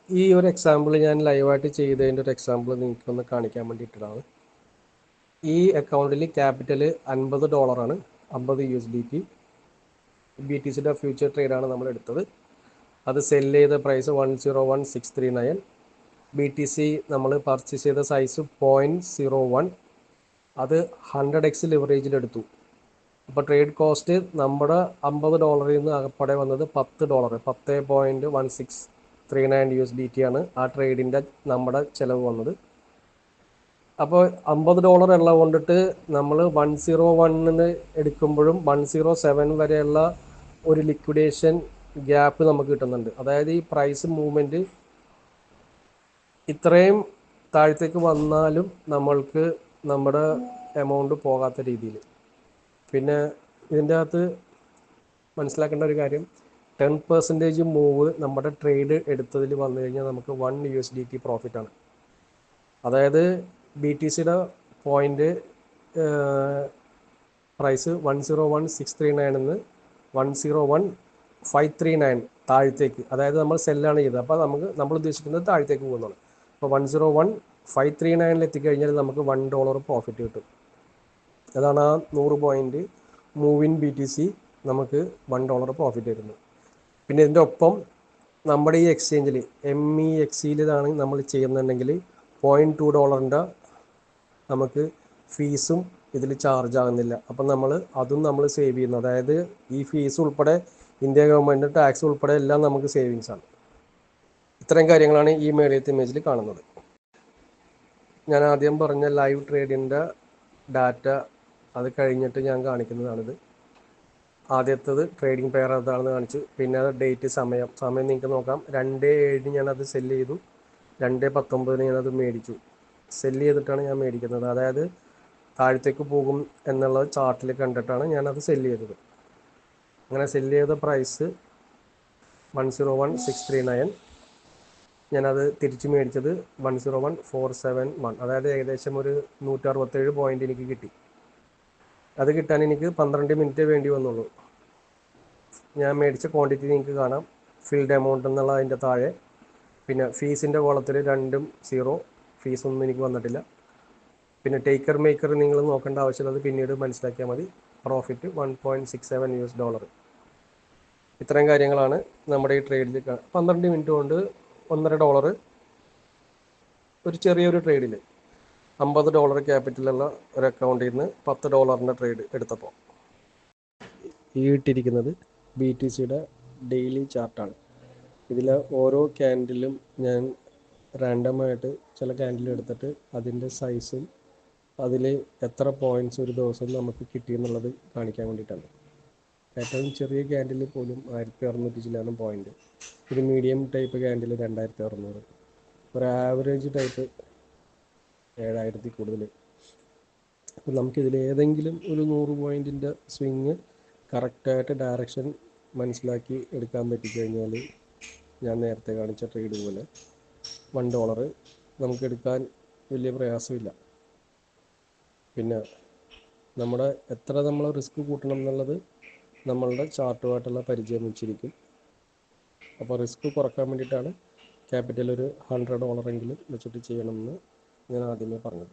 ഈ ഒരു എക്സാമ്പിൾ ഞാൻ ലൈവായിട്ട് ചെയ്തതിൻ്റെ ഒരു എക്സാമ്പിൾ നിങ്ങൾക്കൊന്ന് കാണിക്കാൻ വേണ്ടിയിട്ടാണ്. ഈ അക്കൗണ്ടിൽ ക്യാപിറ്റൽ $50 50 USDT BTCയുടെ ഫ്യൂച്ചർ ട്രേഡാണ് നമ്മൾ എടുത്തത്. അത് സെല്ല് ചെയ്ത പ്രൈസ് 101,639. BTC നമ്മൾ പർച്ചേസ് ചെയ്ത സൈസ് 0.01. അത് 100x ലിവറേജിലെടുത്തു. അപ്പോൾ ട്രേഡ് കോസ്റ്റ് നമ്മുടെ $50 നിന്ന് അകപ്പടെ വന്നത് $10 10.1639 USDT ആണ് ആ ട്രേഡിൻ്റെ നമ്മുടെ ചിലവ് വന്നത്. അപ്പോൾ $50 ഉള്ള കൊണ്ടിട്ട് നമ്മൾ 101 എടുക്കുമ്പോഴും 107 വരെയുള്ള ഒരു ലിക്വിഡേഷൻ ഗ്യാപ്പ് നമുക്ക് കിട്ടുന്നുണ്ട്. അതായത് ഈ പ്രൈസ് മൂവ്മെൻറ്റ് ഇത്രയും താഴത്തേക്ക് വന്നാലും നമ്മൾക്ക് നമ്മുടെ എമൗണ്ട് പോകാത്ത രീതിയിൽ. പിന്നെ ഇതിൻ്റെ അകത്ത് മനസ്സിലാക്കേണ്ട ഒരു കാര്യം, 10% മൂവ് നമ്മുടെ ട്രേഡ് എടുത്തതിൽ വന്നു കഴിഞ്ഞാൽ നമുക്ക് 1 USDT പ്രോഫിറ്റാണ്. അതായത് BTCയുടെ പോയിൻ്റ് പ്രൈസ് 101,639 നിന്ന് 101,539 താഴത്തേക്ക്, അതായത് നമ്മൾ സെല്ലാണ് ചെയ്തത്. അപ്പോൾ നമ്മൾ ഉദ്ദേശിക്കുന്നത് താഴത്തേക്ക് പോകുന്നതാണ്. അപ്പോൾ 101,539 എത്തിക്കഴിഞ്ഞാൽ നമുക്ക് $1 പ്രോഫിറ്റ് കിട്ടും. അതാണ് ആ 100 പോയിൻ്റ് മൂവിൻ BTC നമുക്ക് $1 പ്രോഫിറ്റ് വരുന്നത്. പിന്നെ ഇതിൻ്റെ ഒപ്പം നമ്മുടെ ഈ എക്സ്ചേഞ്ചിൽ MEXCയിലാണ് നമ്മൾ ചെയ്യുന്നുണ്ടെങ്കിൽ $0.2 നമുക്ക് ഫീസും ഇതിൽ ചാർജ് ആകുന്നില്ല. അപ്പം അതും നമ്മൾ സേവ് ചെയ്യുന്നു. അതായത് ഈ ഫീസ് ഉൾപ്പെടെ ഇന്ത്യ ഗവൺമെൻറ് ടാക്സ് ഉൾപ്പെടെ എല്ലാം നമുക്ക് സേവിങ്സ് ആണ്. ഇത്രയും കാര്യങ്ങളാണ് ഈ മേളിയത്തെ ഇമേജിൽ കാണുന്നത്. ഞാൻ ആദ്യം പറഞ്ഞ ലൈവ് ട്രേഡിൻ്റെ ഡാറ്റ അത് കഴിഞ്ഞിട്ട് ഞാൻ കാണിക്കുന്നതാണിത്. ആദ്യത്തേത് ട്രേഡിംഗ് പെയർ അതാണെന്ന് കാണിച്ചു. പിന്നെ അത് ഡേറ്റ് സമയം നിങ്ങൾക്ക് നോക്കാം. 2/7 ഞാനത് സെല്ല് ചെയ്തു, 2/19 ഞാനത് മേടിച്ചു. സെല്ല് ചെയ്തിട്ടാണ് ഞാൻ മേടിക്കുന്നത്. അതായത് താഴത്തേക്ക് പോകും എന്നുള്ളത് ചാർട്ടിൽ കണ്ടിട്ടാണ് ഞാനത് സെല്ല് ചെയ്തത്. അങ്ങനെ സെല്ല് ചെയ്ത പ്രൈസ് 101,639. ഞാനത് തിരിച്ച് മേടിച്ചത് 101,471. അതായത് ഏകദേശം ഒരു 167 പോയിൻ്റ് എനിക്ക് കിട്ടി. അത് കിട്ടാൻ എനിക്ക് 12 മിനിറ്റ് വേണ്ടി വന്നുള്ളൂ. ഞാൻ മേടിച്ച ക്വാണ്ടിറ്റി നിങ്ങൾക്ക് കാണാം, ഫിൽഡ് എമൗണ്ട് എന്നുള്ള അതിൻ്റെ താഴെ. പിന്നെ ഫീസിൻ്റെ കോളത്തിൽ 2 ഫീസൊന്നും എനിക്ക് വന്നിട്ടില്ല. പിന്നെ ടേക്കർ മേക്കർ നിങ്ങൾ നോക്കേണ്ട ആവശ്യമില്ല, അത് പിന്നീട് മനസ്സിലാക്കിയാൽ മതി. പ്രോഫിറ്റ് $1.67. ഇത്രയും കാര്യങ്ങളാണ് നമ്മുടെ ഈ ട്രേഡിൽ. 12 മിനിറ്റ് കൊണ്ട് $1.5 ഒരു ചെറിയൊരു ട്രേഡിൽ $50 ക്യാപിറ്റലുള്ള ഒരു അക്കൗണ്ടിൽ നിന്ന് $10 ട്രേഡ് എടുത്തപ്പോൾ. ഈ ഇട്ടിരിക്കുന്നത് BTCയുടെ ഡെയിലി ചാർട്ടാണ്. ഇതിൽ ഓരോ ക്യാൻഡിലും ഞാൻ റാൻഡമായിട്ട് ചില ക്യാൻഡിൽ എടുത്തിട്ട് അതിൻ്റെ സൈസും അതിൽ എത്ര പോയിൻറ്റ്സ് ഒരു ദിവസം നമുക്ക് കിട്ടിയെന്നുള്ളത് കാണിക്കാൻ വേണ്ടിയിട്ടാണ്. ഏറ്റവും ചെറിയ ക്യാൻഡിൽ പോലും 1600 ചില്ലാനും പോയിൻ്റ്. ഒരു മീഡിയം ടൈപ്പ് ക്യാൻഡിൽ 2600, ഒരു ആവറേജ് ടൈപ്പ് 7000 കൂടുതൽ. അപ്പോൾ നമുക്കിതിൽ ഏതെങ്കിലും ഒരു 100 പോയിൻറ്റിൻ്റെ സ്വിങ് കറക്റ്റായിട്ട് ഡയറക്ഷൻ മനസ്സിലാക്കി എടുക്കാൻ പറ്റിക്കഴിഞ്ഞാൽ ഞാൻ നേരത്തെ കാണിച്ച ട്രേഡ് പോലെ $1 നമുക്ക് എടുക്കാൻ വലിയ പ്രയാസമില്ല. പിന്നെ എത്ര നമ്മൾ റിസ്ക് കൂട്ടണം എന്നുള്ളത് നമ്മളുടെ ചാർട്ടുമായിട്ടുള്ള പരിചയം വെച്ചിരിക്കും. അപ്പോൾ റിസ്ക് കുറക്കാൻ വേണ്ടിയിട്ടാണ് ക്യാപിറ്റൽ ഒരു $100 എങ്കിലും വെച്ചിട്ട് ചെയ്യണമെന്ന് ഞാൻ ആദ്യമേ പറഞ്ഞത്.